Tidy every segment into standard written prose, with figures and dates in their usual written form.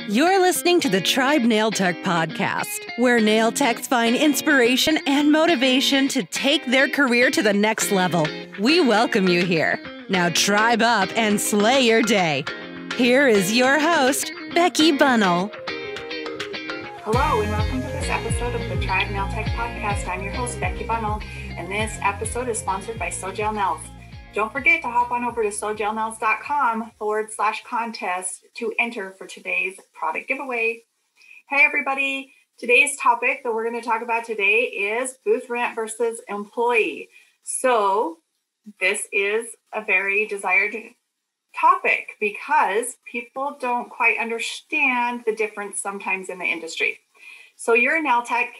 You're listening to the Tribe Nail Tech podcast, where nail techs find inspiration and motivation to take their career to the next level. We welcome you here. Now tribe up and slay your day. Here is your host, Becky Bunnell. Hello and welcome to this episode of the Tribe Nail Tech podcast. I'm your host, Becky Bunnell, and this episode is sponsored by Sojel Nails. Don't forget to hop on over to sojelnails.com/contest to enter for today's product giveaway. Hey everybody, today's topic that we're going to talk about today is booth rent versus employee. So this is a very desired topic because people don't quite understand the difference sometimes in the industry. So you're a nail tech,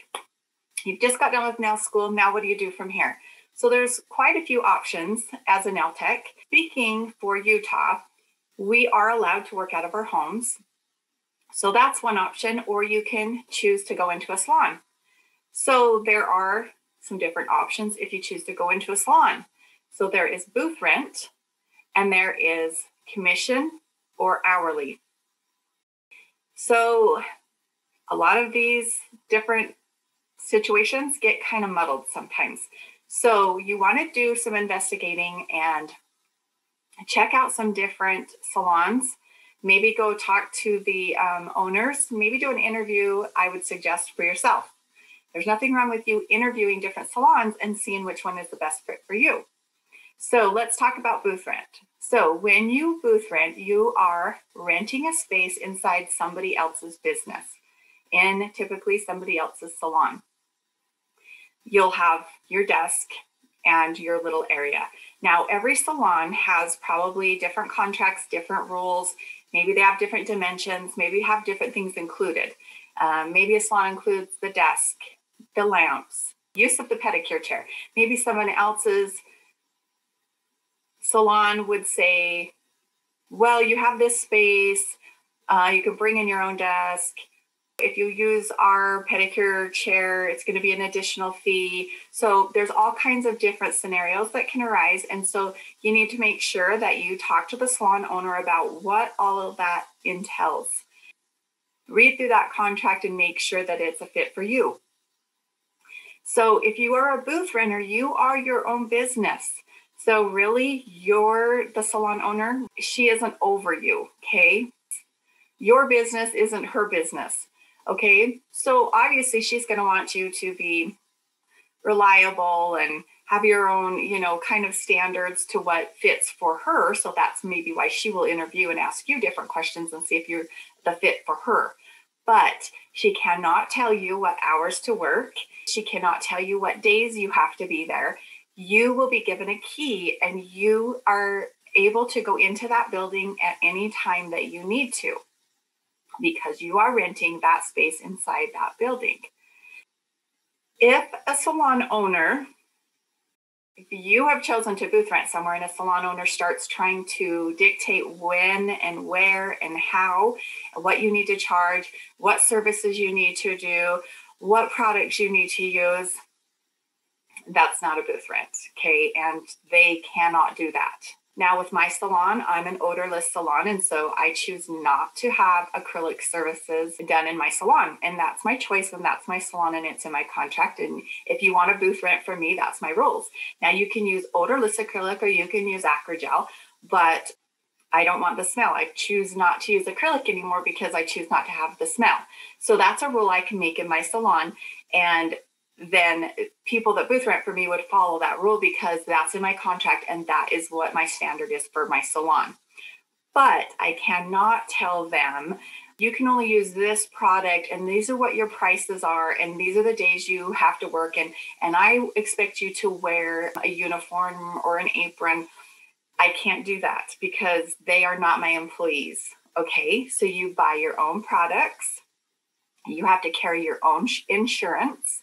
you've just got done with nail school, now what do you do from here? So there's quite a few options as a nail tech. Speaking for Utah, we are allowed to work out of our homes. So that's one option, or you can choose to go into a salon. So there are some different options if you choose to go into a salon. So there is booth rent, and there is commission or hourly. So a lot of these different situations get kind of muddled sometimes. So you want to do some investigating and check out some different salons. Maybe go talk to the owners. Maybe do an interview, I would suggest, for yourself. There's nothing wrong with you interviewing different salons and seeing which one is the best fit for you. So let's talk about booth rent. So when you booth rent, you are renting a space inside somebody else's business, in typically somebody else's salon. You'll have your desk and your little area. Now, every salon has probably different contracts, different rules. Maybe they have different dimensions. Maybe have different things included. Maybe a salon includes the desk, the lamps, use of the pedicure chair. Maybe someone else's salon would say, well, you have this space. You can bring in your own desk. If you use our pedicure chair, it's going to be an additional fee. So there's all kinds of different scenarios that can arise. And so you need to make sure that you talk to the salon owner about what all of that entails. Read through that contract and make sure that it's a fit for you. So if you are a booth renter, you are your own business. So really, you're the salon owner. She isn't over you, okay? Your business isn't her business. Okay, so obviously she's going to want you to be reliable and have your own, kind of standards to what fits for her. So that's maybe why she will interview and ask you different questions and see if you're the fit for her. But she cannot tell you what hours to work. She cannot tell you what days you have to be there. You will be given a key and you are able to go into that building at any time that you need to, because you are renting that space inside that building. If a salon owner, if you have chosen to booth rent somewhere and a salon owner starts trying to dictate when and where and how, what you need to charge, what services you need to do, what products you need to use, that's not a booth rent, okay? And they cannot do that. Now with my salon, I'm an odorless salon, and so I choose not to have acrylic services done in my salon. And that's my choice, and that's my salon, and it's in my contract. And if you want a booth rent from me, that's my rules. Now you can use odorless acrylic or you can use acrogel, but I don't want the smell. I choose not to use acrylic anymore because I choose not to have the smell. So that's a rule I can make in my salon. And then people that booth rent for me would follow that rule because that's in my contract and that is what my standard is for my salon. But I cannot tell them, you can only use this product and these are what your prices are and these are the days you have to work and I expect you to wear a uniform or an apron. I can't do that because they are not my employees. Okay, so you buy your own products. You have to carry your own insurance.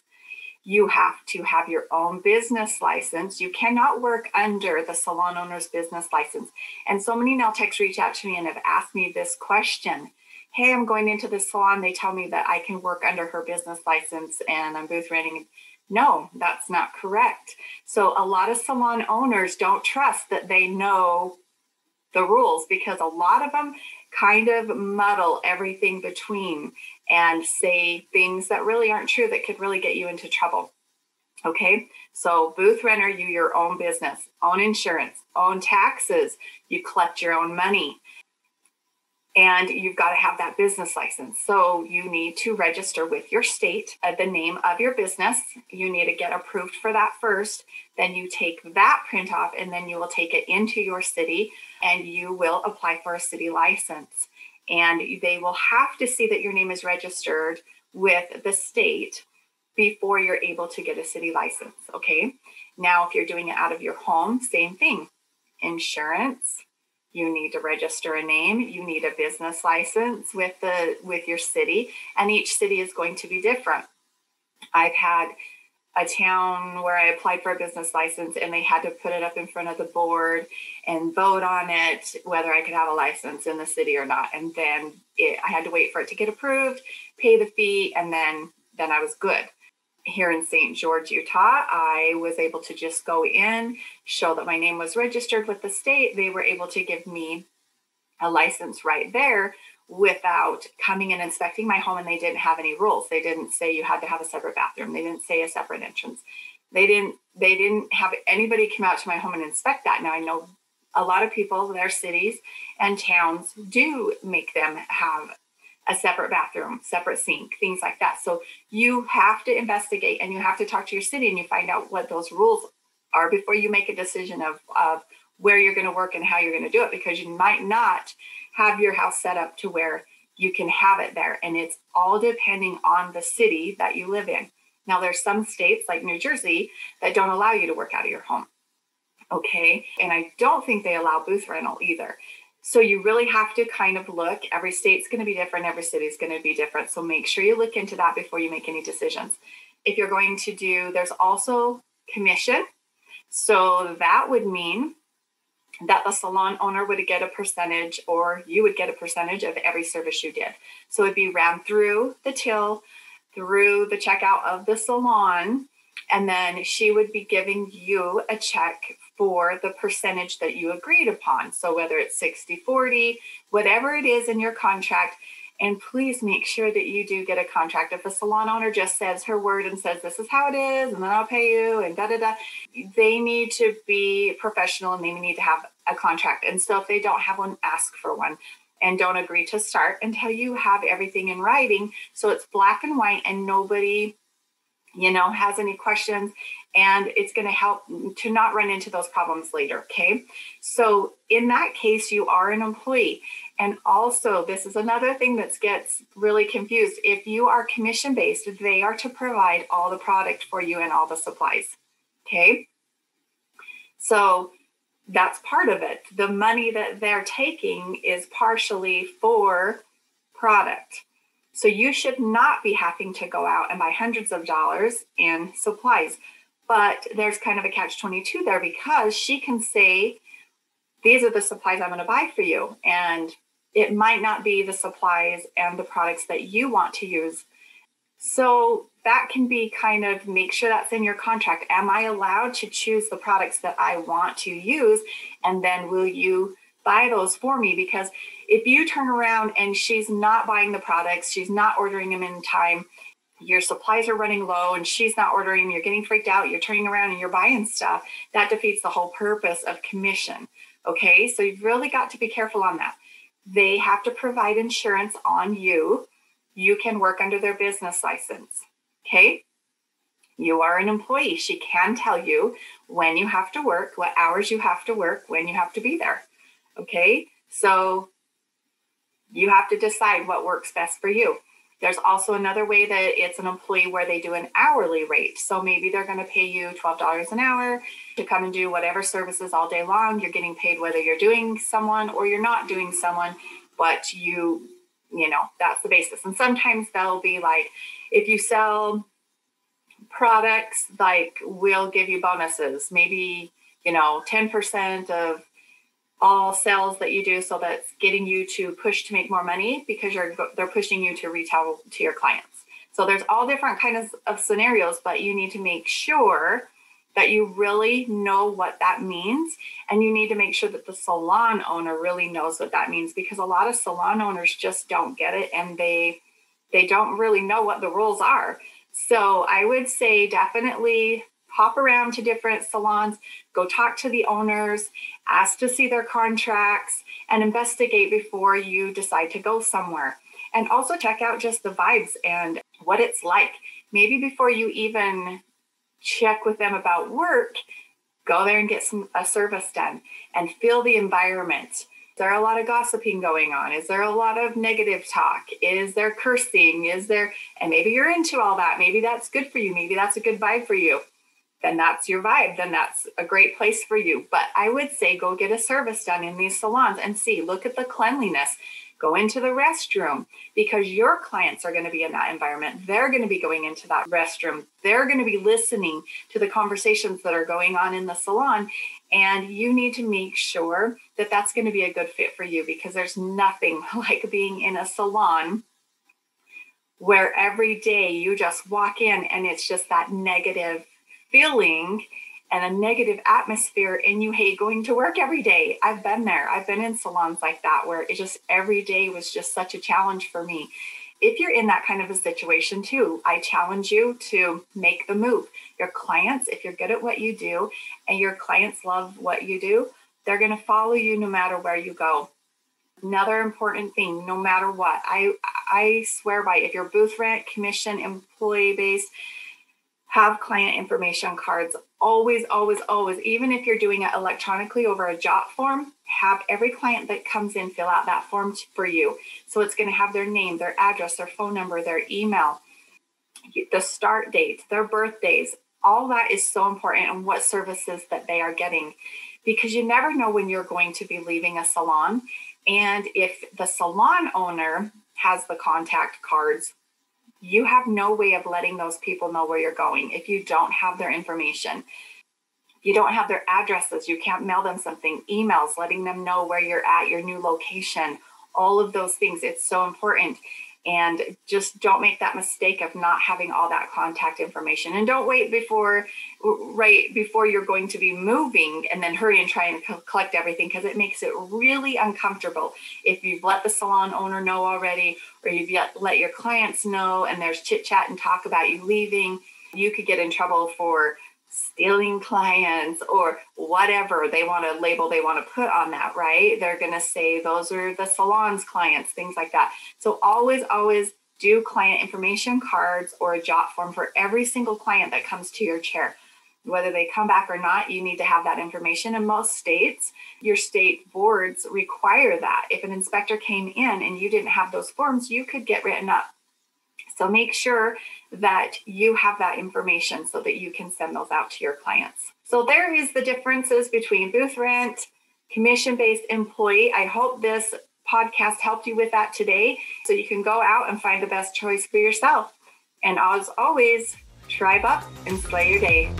You have to have your own business license. You cannot work under the salon owner's business license. And so many nail techs reach out to me and have asked me this question. Hey, I'm going into the salon. They tell me that I can work under her business license and I'm booth renting. No, that's not correct. So a lot of salon owners don't trust that they know the rules because a lot of them kind of muddle everything between and say things that really aren't true that could really get you into trouble. Okay, so booth renter, you your own business, own insurance, own taxes, you collect your own money, and you've got to have that business license. So you need to register with your state the name of your business. You need to get approved for that first. Then you take that print off, and then you will take it into your city, and you will apply for a city license. And they will have to see that your name is registered with the state before you're able to get a city license, okay? Now, if you're doing it out of your home, same thing. Insurance, you need to register a name, you need a business license with your city, and each city is going to be different. I've had a town where I applied for a business license and they had to put it up in front of the board and vote on it, whether I could have a license in the city or not. And then I had to wait for it to get approved, pay the fee, and then I was good. Here in St. George, Utah, I was able to just go in, show that my name was registered with the state. They were able to give me a license right there without coming and inspecting my home, and they didn't have any rules. They didn't say you had to have a separate bathroom. They didn't say a separate entrance. They didn't have anybody come out to my home and inspect that. Now, I know a lot of people, their cities and towns do make them have a separate bathroom, separate sink, things like that. So you have to investigate and you have to talk to your city and you find out what those rules are before you make a decision of where you're going to work and how you're going to do it, because you might not have your house set up to where you can have it there. And it's all depending on the city that you live in. Now, there's some states like New Jersey that don't allow you to work out of your home. Okay. And I don't think they allow booth rental either. So you really have to kind of look. Every state's going to be different. Every city is going to be different. So make sure you look into that before you make any decisions. If you're going to do, there's also commission. So that would mean that the salon owner would get a percentage, or you would get a percentage of every service you did. So it'd be ran through the till, through the checkout of the salon, and then she would be giving you a check for the percentage that you agreed upon. So whether it's 60-40, whatever it is in your contract, and please make sure that you do get a contract. If the salon owner just says her word and says, this is how it is, and then I'll pay you, and da-da-da, they need to be professional and they need to have a contract. And so if they don't have one, ask for one. And don't agree to start until you have everything in writing. So it's black and white and nobody, has any questions, and it's going to help to not run into those problems later. Okay. So in that case, you are an employee. And also, this is another thing that gets really confused. If you are commission-based, they are to provide all the product for you and all the supplies. Okay. So that's part of it. The money that they're taking is partially for product. So you should not be having to go out and buy hundreds of dollars in supplies. But there's kind of a catch-22 there, because she can say, these are the supplies I'm going to buy for you. And it might not be the supplies and the products that you want to use. So that can be kind of, make sure that's in your contract. Am I allowed to choose the products that I want to use? And then will you buy those for me? Because if you turn around and she's not buying the products, she's not ordering them in time, your supplies are running low and she's not ordering, you're getting freaked out, you're turning around and you're buying stuff, that defeats the whole purpose of commission. Okay, so you've really got to be careful on that. They have to provide insurance on you. You can work under their business license. Okay, you are an employee. She can tell you when you have to work, what hours you have to work, when you have to be there. Okay, so you have to decide what works best for you. There's also another way that it's an employee where they do an hourly rate. So maybe they're going to pay you $12 an hour to come and do whatever services all day long. You're getting paid whether you're doing someone or you're not doing someone, but that's the basis. And sometimes they'll be like, if you sell products, like we'll give you bonuses, maybe, 10% of all sales that you do. So that's getting you to push to make more money, because they're pushing you to retail to your clients. So there's all different kinds of scenarios, but you need to make sure that you really know what that means. And you need to make sure that the salon owner really knows what that means, because a lot of salon owners just don't get it, and they don't really know what the rules are. So I would say definitely hop around to different salons, go talk to the owners, ask to see their contracts, and investigate before you decide to go somewhere. And also check out just the vibes and what it's like. Maybe before you even check with them about work, go there and get a service done and feel the environment. Is there a lot of gossiping going on? Is there a lot of negative talk? Is there cursing? And maybe you're into all that. Maybe that's good for you. Maybe that's a good vibe for you. Then that's your vibe. Then that's a great place for you. But I would say go get a service done in these salons and look at the cleanliness. Go into the restroom, because your clients are going to be in that environment. They're going to be going into that restroom. They're going to be listening to the conversations that are going on in the salon. And you need to make sure that that's going to be a good fit for you, because there's nothing like being in a salon where every day you just walk in and it's just that negative feeling and a negative atmosphere, and you hate going to work every day. I've been there. I've been in salons like that where it just every day was just such a challenge for me. If you're in that kind of a situation too, I challenge you to make the move. Your clients, if you're good at what you do and your clients love what you do, they're going to follow you no matter where you go. Another important thing, no matter what, I swear by, if you're booth rent, commission, employee based, have client information cards. Always, always, always. Even if you're doing it electronically over a jot form, have every client that comes in fill out that form for you. So it's going to have their name, their address, their phone number, their email, the start date, their birthdays. All that is so important, and what services that they are getting, because you never know when you're going to be leaving a salon. And if the salon owner has the contact cards, you have no way of letting those people know where you're going if you don't have their information. If you don't have their addresses, you can't mail them something, emails, letting them know where you're at, your new location, all of those things. It's so important. And just don't make that mistake of not having all that contact information. And don't wait right before you're going to be moving and then hurry and try and collect everything, because it makes it really uncomfortable. If you've let the salon owner know already, or you've let your clients know, and there's chit chat and talk about you leaving, you could get in trouble for stealing clients or whatever they want to label they want to put on that, right? They're going to say those are the salon's clients, things like that. So always, always do client information cards or a jot form for every single client that comes to your chair. Whether they come back or not, you need to have that information. In most states, your state boards require that. If an inspector came in and you didn't have those forms, you could get written up. So make sure that you have that information so that you can send those out to your clients. So there is the differences between booth rent, commission-based, employee. I hope this podcast helped you with that today, so you can go out and find the best choice for yourself. And as always, tribe up and slay your day.